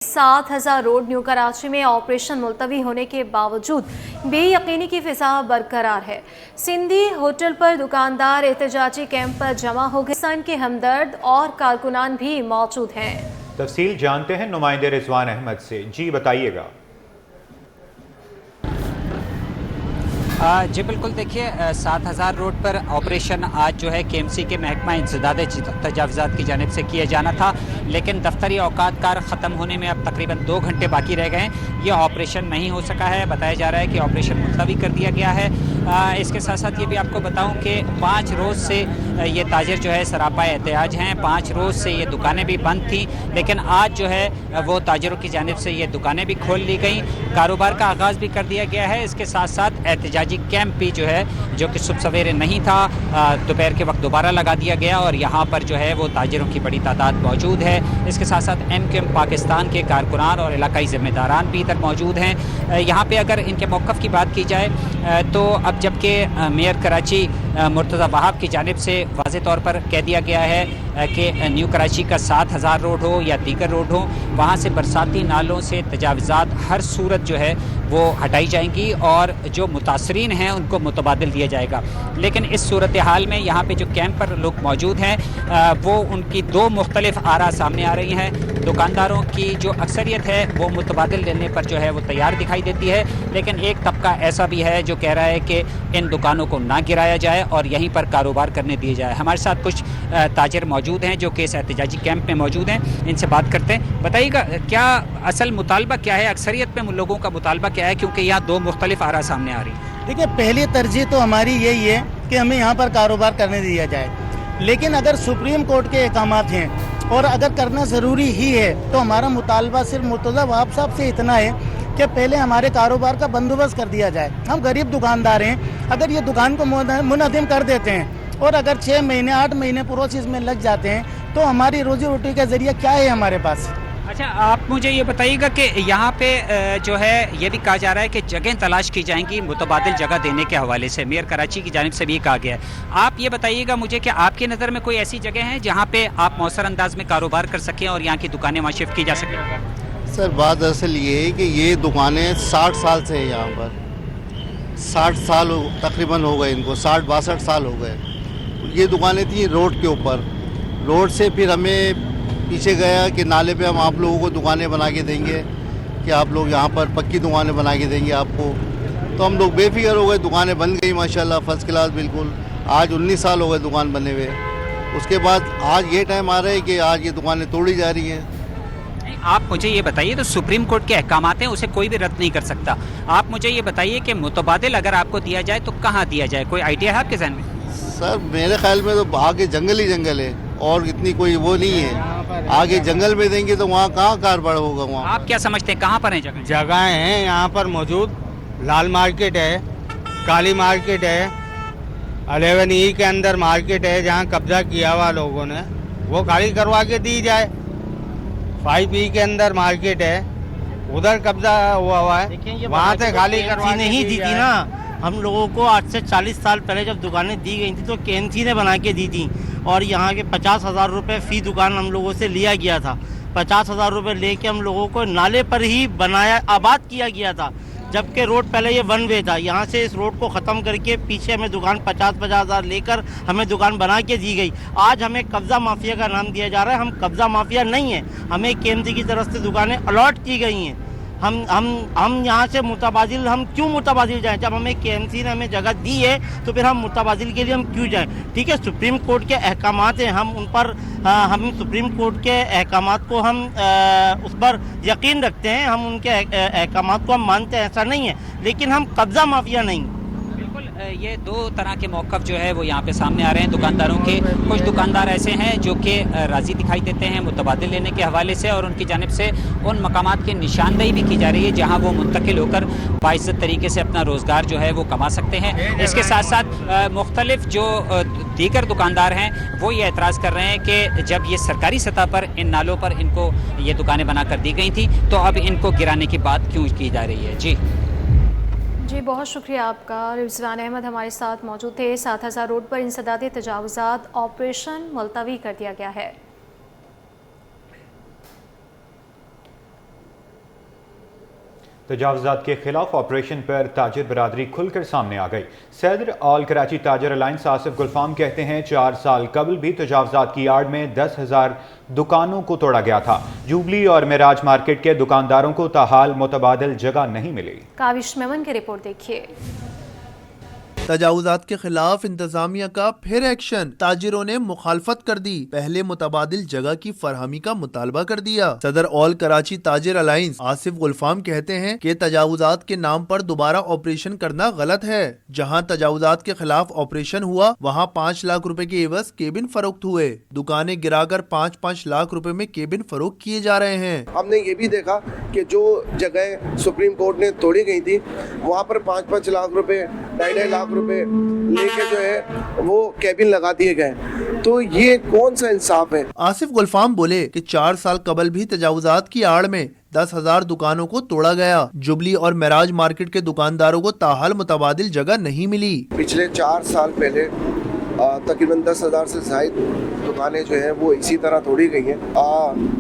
7,000 road new Karachi में operation मुलतवी होने के बावजूद बेयकीनी की फिजा बरकरार है। सिंधी होटल पर दुकानदार एहतजाजी कैंप पर जमा हो गए। सन के हमदर्द और कारकुनान भी मौजूद हैं। तफसील जानते हैं नुमाइंदे रिजवान अहमद से। जी बताइएगा। जी बिल्कुल, देखिए 7,000 रोड पर ऑपरेशन आज जो है KMC के महकमा इंसदाद तजावुज़ात की जानिब से किया जाना था, लेकिन दफ्तरी औकात कार ख़त्म होने में अब तकरीबन 2 घंटे बाकी रह गए हैं। ये ऑपरेशन नहीं हो सका है। बताया जा रहा है कि ऑपरेशन मुलतवी कर दिया गया है। इसके साथ साथ ये भी आपको बताऊं कि 5 रोज़ से ये ताजिर जो है सरापा एहतियाज हैं। 5 रोज़ से ये दुकानें भी बंद थीं, लेकिन आज जो है वो ताजिरों की जानिब से ये दुकानें भी खोल ली गई, कारोबार का आगाज़ भी कर दिया गया है। इसके साथ साथ एहतजाजी कैंप भी जो है, जो कि सुबह सवेरे नहीं था, दोपहर के वक्त दोबारा लगा दिया गया और यहाँ पर जो है वो ताजिरों की बड़ी तादाद मौजूद है। इसके साथ साथ MQM पाकिस्तान के कारकुनान और इलाकाई ज़िम्मेदारान भी इधर मौजूद हैं। यहाँ पे अगर इनके मौक़िफ़ की बात की जाए तो अब जबकि मेयर कराची मुर्तज़ा वहाब की जानिब से वाज़ेह तौर पर कह दिया गया है कि न्यू कराची का 7,000 रोड हो या दीगर रोड हो, वहाँ से बरसाती नालों से तजावुज़ात हर सूरत जो है वो हटाई जाएंगी और जो मुतासरीन हैं उनको मुतबादिल दिया जाएगा। लेकिन इस सूरत हाल में यहाँ पे जो कैंप पर लोग मौजूद हैं वो उनकी 2 मुख्तलिफ आरा सामने आ रही हैं। दुकानदारों की जो अक्सरियत है वो मुतबादिल लेने पर जो है वो तैयार दिखाई देती है, लेकिन एक तबका ऐसा भी है जो कह रहा है कि इन दुकानों को ना गिराया जाए और यहीं पर कारोबार करने दिया जाए। हमारे साथ कुछ ताजिर मौजूद हैं जो कि इस एहतजाजी कैंप में मौजूद हैं, इनसे बात करते हैं। बताइएगा क्या असल मुतालबा क्या है, अक्सरियत में लोगों का मुतालबा क्या है, क्योंकि यहाँ 2 मुख्तलिफ आरा सामने आ रही है। देखिए, पहली तरजीह तो हमारी यही है कि हमें यहाँ पर कारोबार करने दिया जाए, लेकिन अगर सुप्रीम कोर्ट के अहकामात हैं और अगर करना ज़रूरी ही है तो हमारा मुतालबा सिर्फ मुर्तज़ा वहाब साहब से इतना है कि पहले हमारे कारोबार का बंदोबस्त कर दिया जाए। हम गरीब दुकानदार हैं, अगर ये दुकान को मुनहदिम कर देते हैं और अगर 6 महीने 8 महीने प्रोसेस में लग जाते हैं तो हमारी रोजी रोटी का ज़रिया क्या है हमारे पास। अच्छा, आप मुझे ये बताइएगा कि यहाँ पे जो है ये भी कहा जा रहा है कि जगह तलाश की जाएंगी मुतबादिल जगह देने के हवाले से, मेयर कराची की जानिब से भी कहा गया है। आप ये बताइएगा मुझे कि आपकी नज़र में कोई ऐसी जगह है जहाँ पे आप मौसर अंदाज में कारोबार कर सकें और यहाँ की दुकानें वहाँ शिफ्ट की जा सकें? सर, बात दरअसल ये है कि ये दुकानें 60 साल से है यहाँ पर, 60 साल तकरीबन हो गए इनको, 60-62 साल हो गए। ये दुकानें थी रोड के ऊपर, रोड से फिर हमें पीछे गया कि नाले पे हम आप लोगों को दुकानें बना के देंगे कि आप लोग यहाँ पर पक्की दुकानें बना के देंगे आपको। तो हम लोग बेफिक्र हो गए, दुकानें बन गई माशाल्लाह फर्स्ट क्लास बिल्कुल। आज 19 साल हो गए दुकान बने हुए। उसके बाद आज ये टाइम आ रहा है कि आज ये दुकानें तोड़ी जा रही हैं। आप मुझे ये बताइए, तो सुप्रीम कोर्ट के अहकामात हैं, उसे कोई भी रद्द नहीं कर सकता। आप मुझे ये बताइए कि मुतबादिल अगर आपको दिया जाए तो कहाँ दिया जाए, कोई आइडिया है आपके ज़हन में? सर, मेरे ख्याल में तो आगे जंगल ही जंगल है और इतनी कोई वो नहीं है। आगे जंगल में देंगे तो वहाँ कहाँ कारोबार होगा। वहाँ आप क्या समझते हैं, कहाँ पर है जगह? जगहें हैं यहाँ पर मौजूद। लाल मार्केट है, काली मार्केट है, 11E के अंदर मार्केट है जहाँ कब्जा किया हुआ लोगों ने, वो खाली करवा के दी जाए। 5E के अंदर मार्केट है, उधर कब्जा हुआ है, वहाँ से खाली करवा नहीं दी थी ना हम लोगों को। आज से 40 साल पहले जब दुकानें दी गई थी तो KMC ने बना के दी थी और यहाँ के 50,000 रुपये फ़ी दुकान हम लोगों से लिया गया था। 50,000 रुपये लेके हम लोगों को नाले पर ही बनाया, आबाद किया गया था, जबकि रोड पहले ये 1 वे था। यहाँ से इस रोड को ख़त्म करके पीछे हमें दुकान 50,000 लेकर हमें दुकान बना के दी गई। आज हमें कब्ज़ा माफिया का नाम दिया जा रहा है। हम कब्ज़ा माफिया नहीं है, हमें KMC की तरफ से दुकानें अलॉट की गई हैं। हम यहाँ से मुतबादिल, हम क्यों मुतबादिल जाएं? जब हमें KMC ने हमें जगह दी है तो फिर हम मुतबादिल के लिए हम क्यों जाएं? ठीक है, सुप्रीम कोर्ट के अहकामात हैं, हम उन पर हम सुप्रीम कोर्ट के अहकामात को हम उस पर यकीन रखते हैं, हम उनके अहकामात को हम मानते हैं, ऐसा नहीं है, लेकिन हम कब्ज़ा माफिया नहीं। ये 2 तरह के मौक़िफ़ जो है वो यहाँ पे सामने आ रहे हैं दुकानदारों के। कुछ दुकानदार ऐसे हैं जो कि राज़ी दिखाई देते हैं मुतबादिल लेने के हवाले से और उनकी जानिब से उन मकामात की निशानदेही भी की जा रही है जहाँ वो मुंतकिल होकर बाइज़्ज़त तरीके से अपना रोज़गार जो है वो कमा सकते हैं। इसके साथ साथ मुख्तलिफ जो दीगर दुकानदार हैं वो ये एतराज़ कर रहे हैं कि जब ये सरकारी सतह पर इन नालों पर इनको ये दुकानें बना कर दी गई थी तो अब इनको गिराने की बात क्यों की जा रही है। जी बहुत शुक्रिया आपका। रिजवान अहमद हमारे साथ मौजूद थे। 7,000 रोड पर इंसदाद तजावुज़ात ऑपरेशन मुलतवी कर दिया गया है। तजावुजात के खिलाफ ऑपरेशन पर ताजिर बरादरी खुलकर सामने आ गई। सदर ऑल कराची ताजिर अलायंस आसिफ गुलफाम कहते हैं 4 साल कबल भी तजावुजात की आड़ में 10,000 दुकानों को तोड़ा गया था। जुबली और मेराज मार्केट के दुकानदारों को ताहाल मुतबादिल जगह नहीं मिली। काविश मेमन की रिपोर्ट देखिए। तजावुजात के खिलाफ इंतजामिया का फिर एक्शन, ताजिरों ने मुखालफत कर दी, पहले मुतबादिल जगह की फरहमी का मुतालबा कर दिया। सदर ऑल कराची ताजिर अलायंस आसिफ गुलफाम कहते हैं कि तजावुजात के नाम पर दोबारा ऑपरेशन करना गलत है। जहां तजावुजात के खिलाफ ऑपरेशन हुआ वहां 5 लाख रुपए के एवज केबिन फरोख्त हुए। दुकानें गिराकर 5-5 लाख रुपए में केबिन फरोख्त किए जा रहे हैं। हमने ये भी देखा कि जो जगह सुप्रीम कोर्ट ने तोड़ी गई थी वहाँ पर 5-5 लाख रुपए 2.5 लाख रुपए लेके जो है वो केबिन लगा दिए गए, तो ये कौन सा इंसाफ है। आसिफ गुलफाम बोले कि 4 साल कबल भी तजावुजात की आड़ में 10,000 दुकानों को तोड़ा गया। जुबली और मेराज मार्केट के दुकानदारों को ताहाल मुतबादिल जगह नहीं मिली। पिछले 4 साल पहले तकरीबन 10,000 से ज़ायद दुकानें जो हैं वो इसी तरह तोड़ी गई हैं।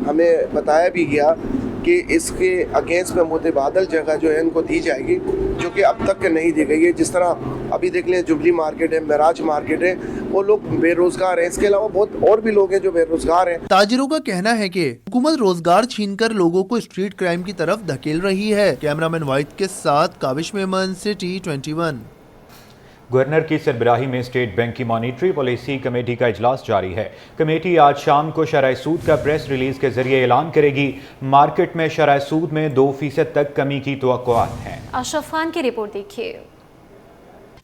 हमें बताया भी गया कि इसके अगेंस्ट में मुतबादल जगह जो है इनको दी जाएगी, जो कि अब तक नहीं दी गई है। जिस तरह अभी देख लें जुबली मार्केट है, मेराज मार्केट है, वो लोग बेरोजगार हैं। इसके अलावा बहुत और भी लोग हैं जो बेरोजगार हैं। ताजिरों का कहना है कि हुकूमत रोजगार छीनकर लोगों को स्ट्रीट क्राइम की तरफ धकेल रही है। कैमरामैन वाहिद के साथ काविश मेमन, सिटी 21। गवर्नर की सरबराही में स्टेट बैंक की मॉनिटरी पॉलिसी कमेटी का इजलास जारी है। कमेटी आज शाम को शरह सूद का प्रेस रिलीज के जरिए ऐलान करेगी। मार्केट में शरह सूद में 2% तक कमी की तवक्कुआत है। अशरफ खान की रिपोर्ट देखिए।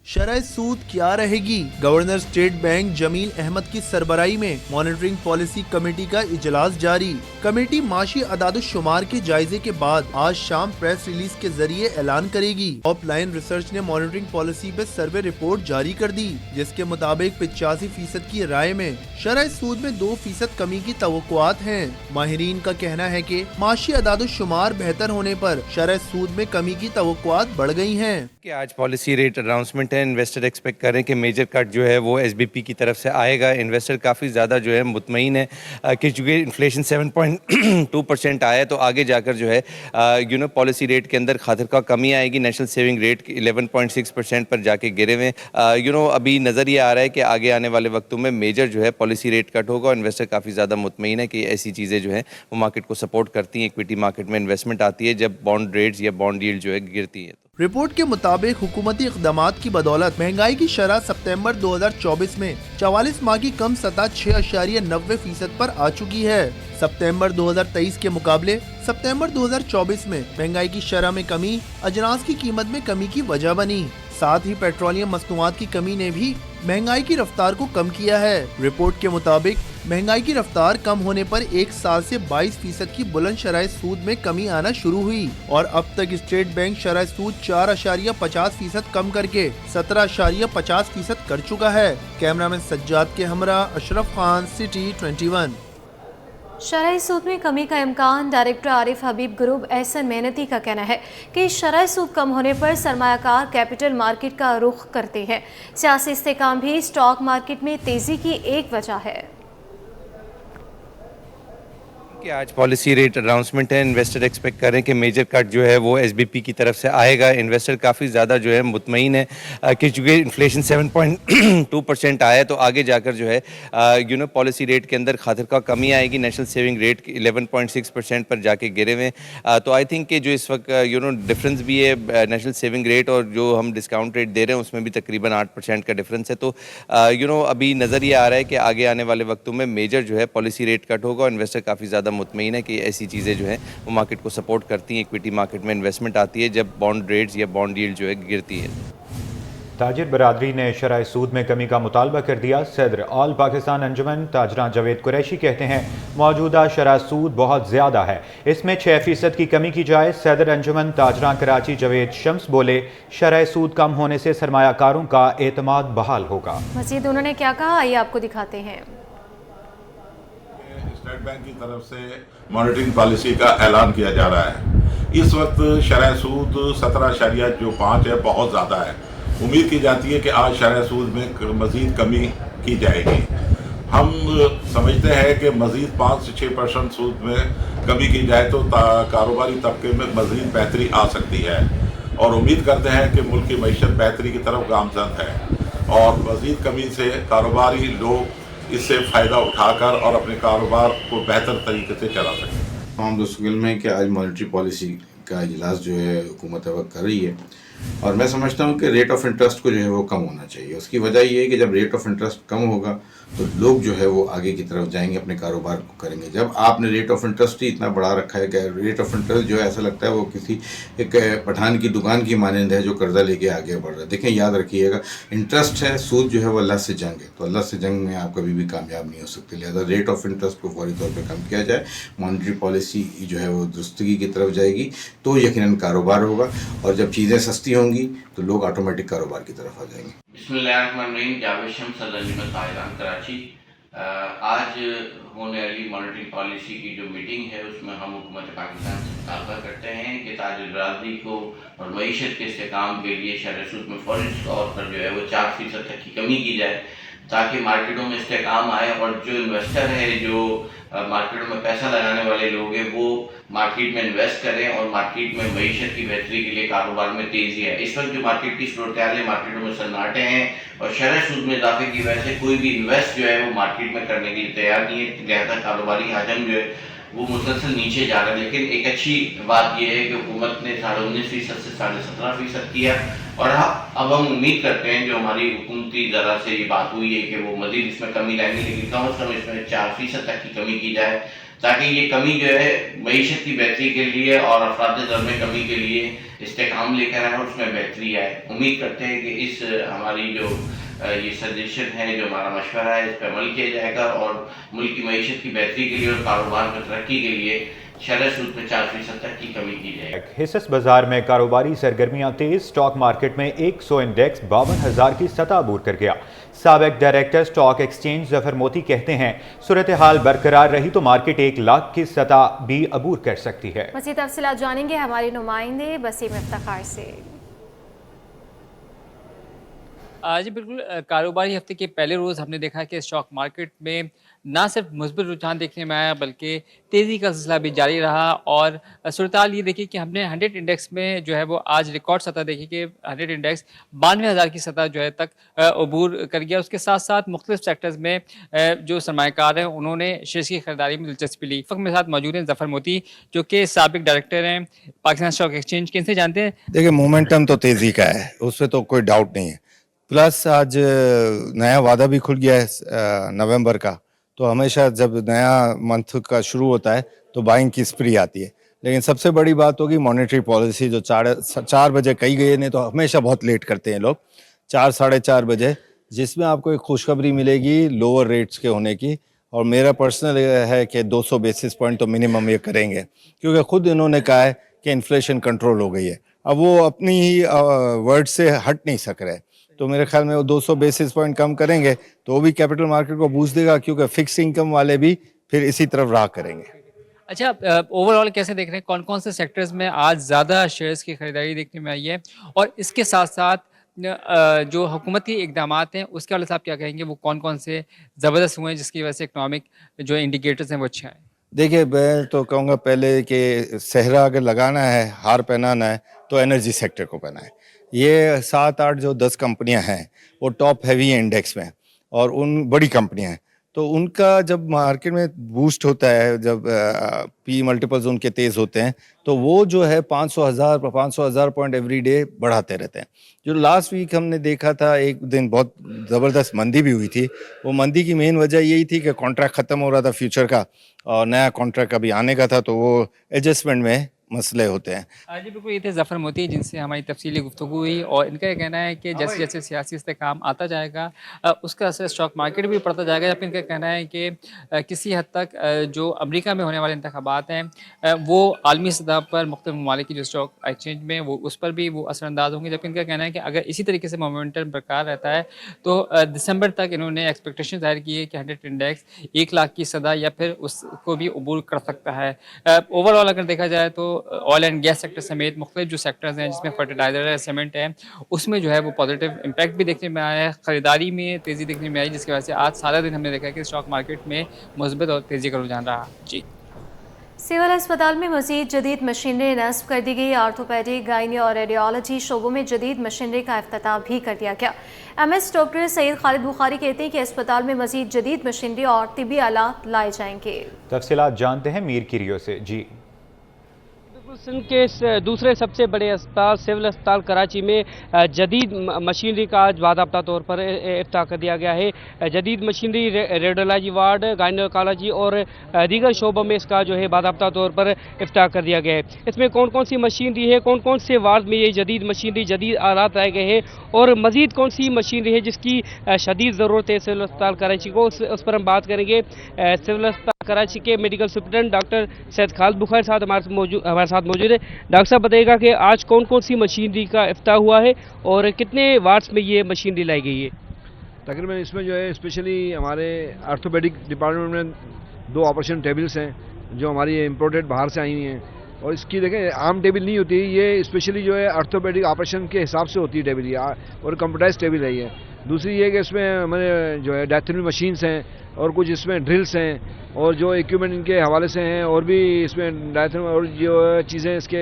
शरह सूद क्या रहेगी? Governor State Bank Jamil Ahmed की सरबराही में मॉनिटरिंग पॉलिसी कमेटी का इजलास जारी। कमेटी माशी अदाद-उश-शुमार के जायजे के बाद आज शाम प्रेस रिलीज के जरिए ऐलान करेगी। टॉप लाइन रिसर्च ने मॉनिटरिंग पॉलिसी पे सर्वे रिपोर्ट जारी कर दी, जिसके मुताबिक 85% की राय में शरह सूद में 2% कमी की तवक्कुआत हैं। माहिरीन का कहना है कि माशी अदाद-उश-शुमार बेहतर होने पर शरह सूद में कमी की तवक्कुआत बढ़ गई हैं। कि आज पॉलिसी रेट अनाउंसमेंट है, इन्वेस्टर एक्सपेक्ट कर रहे हैं कि मेजर कट जो है वो एसबीपी की तरफ से आएगा। इन्वेस्टर काफ़ी ज़्यादा जो है मुतमईन है कि चूँकि इन्फ्लेशन 7.2% आया है, तो आगे जाकर जो है पॉलिसी रेट के अंदर खातिर का कमी आएगी। नेशनल सेविंग रेट 11.6% पर जाके गिरे हुए। अभी नज़र ये आ रहा है कि आगे आने वाले वक्तों में मेजर जो है पॉलिसी रेट कट होगा। और इन्वेस्टर काफ़ी ज़्यादा मुतमईन है कि ऐसी चीज़ें जो हैं वो मार्केट को सपोर्ट करती हैं। इक्विटी मार्केट में इन्वेस्टमेंट आती है जब बॉन्ड रेट्स या बॉन्ड यील्ड जो है गिरती है। रिपोर्ट के मुताबिक हुकूमती इक़दामात की बदौलत महंगाई की शरह सितंबर 2024 में 44 माह की कम सतह 6.90% पर आ चुकी है। सितंबर 2023 के मुकाबले सितंबर 2024 में महंगाई की शरह में कमी अजनास की कीमत में कमी की वजह बनी। साथ ही पेट्रोलियम मसनूआत की कमी ने भी महंगाई की रफ्तार को कम किया है। रिपोर्ट के मुताबिक महंगाई की रफ्तार कम होने पर 1 साल से 22% की बुलंद शरह सूद में कमी आना शुरू हुई और अब तक स्टेट बैंक शरह सूद 4.50% कम करके 17.50% कर चुका है। कैमरामैन सज्जाद के हमरा अशरफ खान, सिटी 21। शरह सूद में कमी का इम्कान। डायरेक्टर आरिफ हबीब ग्रुप एहसन मेहनती का कहना है कि शरह सूद कम होने पर सरमायाकार कैपिटल मार्केट का रुख करते हैं। सियासी इस्तेकाम भी स्टॉक मार्केट में तेजी की एक वजह है। कि आज पॉलिसी रेट अनाउंसमेंट है, इन्वेस्टर एक्सपेक्ट कर रहे हैं कि मेजर कट जो है वो एसबीपी की तरफ से आएगा। इन्वेस्टर काफ़ी ज़्यादा जो है मुतमईन है कि चूँकि इन्फ्लेशन 7.2% आया है, तो आगे जाकर जो है पॉलिसी रेट के अंदर खातिर का कमी आएगी। नेशनल सेविंग रेट 11.6% पर जाके गिरे हुए। तो आई थिंक कि जो इस वक्त डिफरेंस भी है नेशनल सेविंग रेट और जो हम डिस्काउंट रेट दे रहे हैं उसमें भी तकरीबन 8% का डिफरेंस है। तो अभी नज़र ये आ रहा है कि आगे आने वाले वक्तों में मेजर जो है पॉलिसी रेट कट होगा। और इन्वेस्टर काफ़ी ज़्यादा मुतमईन है कि ऐसी चीज़ें जो हैं वो मार्केट को सपोर्ट करती हैं। इक्विटी मार्केट में इन्वेस्टमेंट आती है जब बॉन्ड रेट्स या बॉन्ड यील्ड जो है गिरती है। ताजिर बरादरी ने शरह सूद में कमी का मुतालबा कर दिया। सदर ऑल पाकिस्तान अंजुमन ताजरा जावेद कुरैशी कहते हैं मौजूदा शरह सूद बहुत ज़्यादा है, इसमें 6% की कमी की जाए। सदर अंजुमन ताजरा कराची जावेद शम्स बोले शरह सूद कम होने से सरमायाकारों का एतमाद बहाल होगा। मज़ीद उन्होंने क्या कहा, आइए आपको दिखाते हैं। स्टेट बैंक की तरफ से मॉनिटरिंग पॉलिसी का ऐलान किया जा रहा है। इस वक्त शरह सूद 17.5 है, बहुत ज़्यादा है। उम्मीद की जाती है कि आज शरह सूद में मज़ीद कमी की जाएगी। हम समझते हैं कि मज़ीद 5 से 6% सूद में कमी की जाए तो कारोबारी तबके में मज़ीद बेहतरी आ सकती है और उम्मीद करते हैं कि मुल्क की मईशत बेहतरी की तरफ गामजन है और मज़ीद कमी से कारोबारी लोग इससे फ़ायदा उठाकर और अपने कारोबार को बेहतर तरीके से चला सकें। तमाम दोस्तों के में कि आज मॉनेटरी पॉलिसी का इजलास जो है हुकूमत वक्त कर रही है और मैं समझता हूँ कि रेट ऑफ इंटरेस्ट को जो है वो कम होना चाहिए। उसकी वजह ये है कि जब रेट ऑफ इंटरेस्ट कम होगा तो लोग जो है वो आगे की तरफ जाएंगे, अपने कारोबार को करेंगे। जब आपने रेट ऑफ इंटरेस्ट ही इतना बढ़ा रखा है कि रेट ऑफ इंटरेस्ट जो है ऐसा लगता है वो किसी एक पठान की दुकान की मानंद है जो कर्जा लेके आगे बढ़ रहा है। देखें, याद रखिएगा, इंटरेस्ट है, सूद जो है वो अल्लाह से जंग है, तो अल्लाह से जंग में आप कभी भी कामयाब नहीं हो सकते। लिहाजा रेट ऑफ इंटरेस्ट को फौरी तौर पर कम किया जाए, मॉनेटरी पॉलिसी जो है वो दुरुस्तगी की तरफ जाएगी तो यकीनन कारोबार होगा और जब चीज़ें सस्ती होंगी तो लोग ऑटोमेटिक कारोबार की तरफ आ जाएंगे। बिस्मिल्लाहिर्रहमानिर्रहीम। जावेद शम्स अंजुमन ताहिरान कराची। आज होने वाली मॉनेटरी पॉलिसी की जो मीटिंग है उसमें हम हुकूमत पाकिस्तान से मुतालबा करते हैं कि ताजिर बरादरी को और मईशत के इस्तेकाम के लिए शरह सूद में फौरी तौर पर जो है वो 4% तक की कमी की जाए ताकि मार्केटों में इस्तेकाम आए और जो इन्वेस्टर है, जो मार्केटों में पैसा लगाने वाले लोग हैं, वो मार्केट में इन्वेस्ट करें और मार्केट में मईशत की बेहतरी के लिए कारोबार में तेज़ी है। इस वक्त जो मार्केट की सूरत हाल है, मार्केटों में सन्नाटे हैं और शरह सूद में इजाफे की वजह से कोई भी इन्वेस्ट जो है वो मार्केट में करने के लिए तैयार नहीं है। लिहाजा कारोबारी हजम जो है वो मुसलसल नीचे जा रहा है। लेकिन एक अच्छी बात यह है कि हुकूमत ने 19.5% से 17.5% किया और अब हम उम्मीद करते हैं जो हमारी हुकूमती ज़रा से ये बात हुई है कि वो मज़ीद इसमें कमी लाएंगे, लेकिन कम अज़ कम इसमें 4% तक की कमी की जाए ताकि ये कमी जो है मईशत की बेहतरी के लिए और अफराद दर में कमी के लिए इस्तेकाम लेकर आए और उसमें बेहतरी आए। उम्मीद करते हैं कि इस हमारी जो ये सजेशन है, जो हमारा मशवरा है, इस पर अमल किया जाएगा और मुल्क की मईशत की बेहतरी के लिए और कारोबार में तरक्की के लिए शरह सूद में 4% तक की कमी की जाएगी। हिस्स बाजार में कारोबारी सरगर्मियां तेज, स्टॉक मार्केट में 100 इंडेक्स 52,000 की सतह अबूर कर गया। साबिक डायरेक्टर स्टॉक एक्सचेंज जफर मोती कहते हैं सूरत हाल बरकरार रही तो मार्केट 1 लाख की सतह भी अबूर कर सकती है। मज़ीद तफसीलात जानेंगे हमारे नुमाइंदे वसीम इफ्तिखार से। जी बिल्कुल, कारोबारी हफ्ते के पहले रोज़ हमने देखा कि स्टॉक मार्केट में ना सिर्फ मुस्बित रुझान देखने में आया बल्कि तेज़ी का सिलसिला भी जारी रहा और सूरत-ए-हाल ये देखिए कि हमने 100 इंडेक्स में जो है वो आज रिकॉर्ड सतह देखी कि 100 इंडेक्स 92,000 की सतह जो है तक अबूर कर गया। उसके साथ साथ मुख्तलिफ सेक्टर्स में जो सरमायाकार हैं उन्होंने शेयर्स की खरीदारी में दिलचस्पी ली। वक्त मेरे साथ मौजूद हैं जफर मोती जो कि साबिक डायरेक्टर हैं पाकिस्तान स्टॉक एक्सचेंज। किनसे जानते हैं? देखिए, मोमेंटम तो तेज़ी का है, उससे तो कोई डाउट नहीं है। प्लस आज नया वादा भी खुल गया है नवंबर का, तो हमेशा जब नया मंथ का शुरू होता है तो बाइंग की स्प्री आती है। लेकिन सबसे बड़ी बात होगी मॉनेटरी पॉलिसी जो 4 बजे कही गई, नहीं तो हमेशा बहुत लेट करते हैं लोग, 4 साढ़े 4 बजे, जिसमें आपको एक खुशखबरी मिलेगी लोअर रेट्स के होने की। और मेरा पर्सनल है कि 200 बेसिस पॉइंट तो मिनिमम ये करेंगे, क्योंकि खुद इन्होंने कहा है कि इन्फ्लेशन कंट्रोल हो गई है। अब वो अपनी ही वर्ड से हट नहीं सक रहे, तो मेरे ख्याल में वो 200 बेसिस पॉइंट कम करेंगे तो वो भी कैपिटल मार्केट को बूस्ट देगा, क्योंकि फिक्स इनकम वाले भी फिर इसी तरफ राह करेंगे। अच्छा, ओवरऑल कैसे देख रहे हैं, कौन कौन से सेक्टर्स में आज ज़्यादा शेयर्स की खरीदारी देखने में आई है और इसके साथ साथ जो हुकूमती इक़दामात हैं उसके वाले साहब क्या कहेंगे, वो कौन कौन से ज़बरदस्त हुए हैं जिसकी वजह से इकनॉमिक जो इंडिकेटर्स हैं वो अच्छे आए? देखिए, मैं तो कहूँगा पहले कि सेहरा अगर लगाना है, हार पहनाना है तो एनर्जी सेक्टर को पहनाए। ये 7-8 जो 10 कंपनियां हैं वो टॉप हैवी इंडेक्स में और उन बड़ी कंपनियां हैं, तो उनका जब मार्केट में बूस्ट होता है, जब पी मल्टीपल्स उनके तेज़ होते हैं तो वो जो है 500,000 पॉइंट एवरी डे बढ़ाते रहते हैं। जो लास्ट वीक हमने देखा था, एक दिन बहुत ज़बरदस्त मंदी भी हुई थी। वो मंदी की मेन वजह यही थी कि कॉन्ट्रैक्ट ख़त्म हो रहा था फ्यूचर का और नया कॉन्ट्रैक्ट अभी आने का था, तो वो एडजस्टमेंट में मसले होते हैं। जी बिल्कुल, ये थे जफर मोती जिनसे हमारी तफसीली गुफ्तगू हुई और इनका ये कहना है कि जैसे जैसे सियासी इस्तेकाम आता जाएगा उसका असर स्टॉक मार्केट भी पड़ता जाएगा। जबकि इनका कहना है कि किसी हद तक जो अमेरिका में होने वाले इंतखाबात हैं वो आलमी सतह पर मुख्तलिफ ममालिक की जो स्टॉक एक्सचेंज में वो उस पर भी वो असरअंदाज होंगे। जबकि इनका कहना है कि अगर इसी तरीके से मोमेंटम बरकरार रहता है तो दिसंबर तक इन्होंने एक्सपेक्टेशन जाहिर की है कि 100 इंडेक्स 1 लाख की सतह या फिर उसको भी अबूर कर सकता है। ओवरऑल अगर देखा जाए तो ऑयल एंड गैस सेक्टर समेत मुख्तलिफ जो सेक्टर्स हैं जिसमें फर्टिलाइज़र है, सीमेंट है, उसमें जो है वो पॉजिटिव इम्पैक्ट भी देखने में आया है। ख़रीदारी में तेज़ी देखने में आई, जिसकी वजह से आज सारा दिन हमने देखा कि स्टॉक मार्केट में मुस्बत और तेज़ी का रुझान रहा। जी। सिविल अस्पताल में मजीद जदीद मशीनरी नस्ब कर दी गई। आर्थोपेडिक, गायनी और रेडियोलॉजी शोबों में जदीद मशीनरी का इफ्तिताह भी कर दिया गया। MS डॉक्टर सैयद खालिद बुखारी कहते हैं कि अस्पताल में मजीद जदीद मशीनरी और तिब्बी आलात लाए जाएंगे। तफसीलात जानते हैं मीर किरियो से। जी, सिंध के दूसरे सबसे बड़े अस्पताल सिविल अस्पताल कराची में जदीद मशीनरी का आज बाज़ाब्ता तौर पर इफ्ताह कर दिया गया है। जदीद मशीनरी रेडियोलॉजी वार्ड, गायनोकोलॉजी और दीगर शोबों में इसका जो है बाज़ाब्ता तौर पर इफ्ताह कर दिया गया है। इसमें कौन कौन सी मशीनरी है, कौन कौन से वार्ड में ये जदीद मशीनरी, जदीद आलात लाए गए हैं और मज़ीद कौन सी मशीनरी है जिसकी शदीद ज़रूरत है सिविल अस्पताल कराची को, उस पर हम बात करेंगे। सिविल अस्पताल कराची के medical superintendent doctor Syed Khalid Bukhari साहब हमारे साथ मौजूद है। डॉक्टर साहब बताइएगा कि आज कौन कौन सी मशीनरी का इफ्ताह हुआ है और कितने वार्ड्स में ये मशीनरी लाई गई है? तकरीबन इसमें जो है स्पेशली हमारे आर्थोपेडिक डिपार्टमेंट में 2 ऑपरेशन टेबल्स हैं जो हमारी इम्पोर्टेड बाहर से आई हुई हैं। और इसकी देखें आम टेबल नहीं होती, ये स्पेशली जो है आर्थोपेडिक ऑपरेशन के हिसाब से होती है टेबल ये, और कंप्यूटराइज टेबल है ये। दूसरी ये कि इसमें हमारे जो है डायथेमी मशीन्स हैं और कुछ इसमें ड्रिल्स हैं और जो इक्विपमेंट इनके हवाले से हैं, और भी इसमें डायथेमी और जो चीज़ें इसके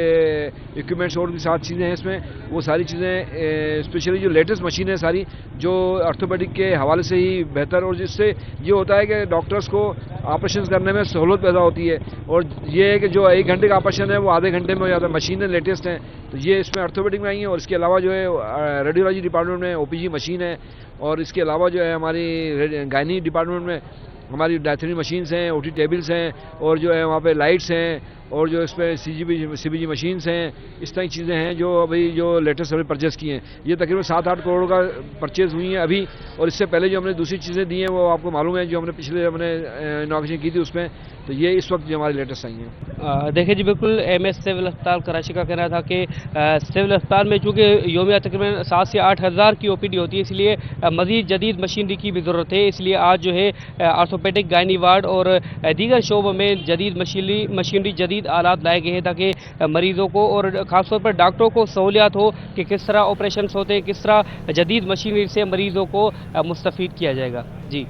इक्विपमेंट्स और भी 7 चीज़ें हैं इसमें, वो सारी चीज़ें स्पेशली जो लेटेस्ट मशीन है सारी जो आर्थोपेडिक के हवाले से ही बेहतर, और जिससे ये होता है कि डॉक्टर्स को ऑपरेशन करने में सहूलत पैदा होती है। और ये है कि जो 1 घंटे का ऑपरेशन है वो आधे घंटे में हो जाता है। मशीनें लेटेस्ट हैं तो ये इसमें आर्थोपेडिक में आई हैं। और इसके अलावा जो है रेडियोलॉजी डिपार्टमेंट में OPG मशीन है, और इसके अलावा जो है हमारी गायनी डिपार्टमेंट में हमारी डायथेमी मशीन्स हैं, OT टेबल्स हैं, और जो है वहाँ पे लाइट्स हैं, और जो इसमें CBG मशीन्स हैं। इस तरह की चीज़ें हैं जो अभी जो लेटेस्ट हमने परचेज़ की हैं। ये तकरीबन 7-8 करोड़ का परचेज़ हुई हैं अभी, और इससे पहले जो हमने दूसरी चीज़ें दी हैं वो आपको मालूम है जो हमने पिछले इनॉग्रेशन की थी उसमें। तो ये इस वक्त जो हमारी लेटेस्ट आई हैं। देखिए जी, बिल्कुल MS सिविल अस्पताल कराची का कहना था कि सिविल अस्पताल में चूँकि योमिया तकरीबन 7 से 8 हज़ार की OPD होती है, इसलिए मज़ीद जदीद मशीनरी की भी ज़रूरत है। इसलिए आज जो है आर्थोपेडिक, गायनी वार्ड और दीगर शोबों में जदीद मशीनरी जदीद आलात लाए गए हैं ताकि मरीज़ों को और ख़ासतौर पर डॉक्टरों को सहूलियत हो कि किस तरह ऑपरेशन होते हैं, किस तरह जदीद मशीनरी से मरीज़ों को मुस्तफ़ीद किया जाएगा। जी।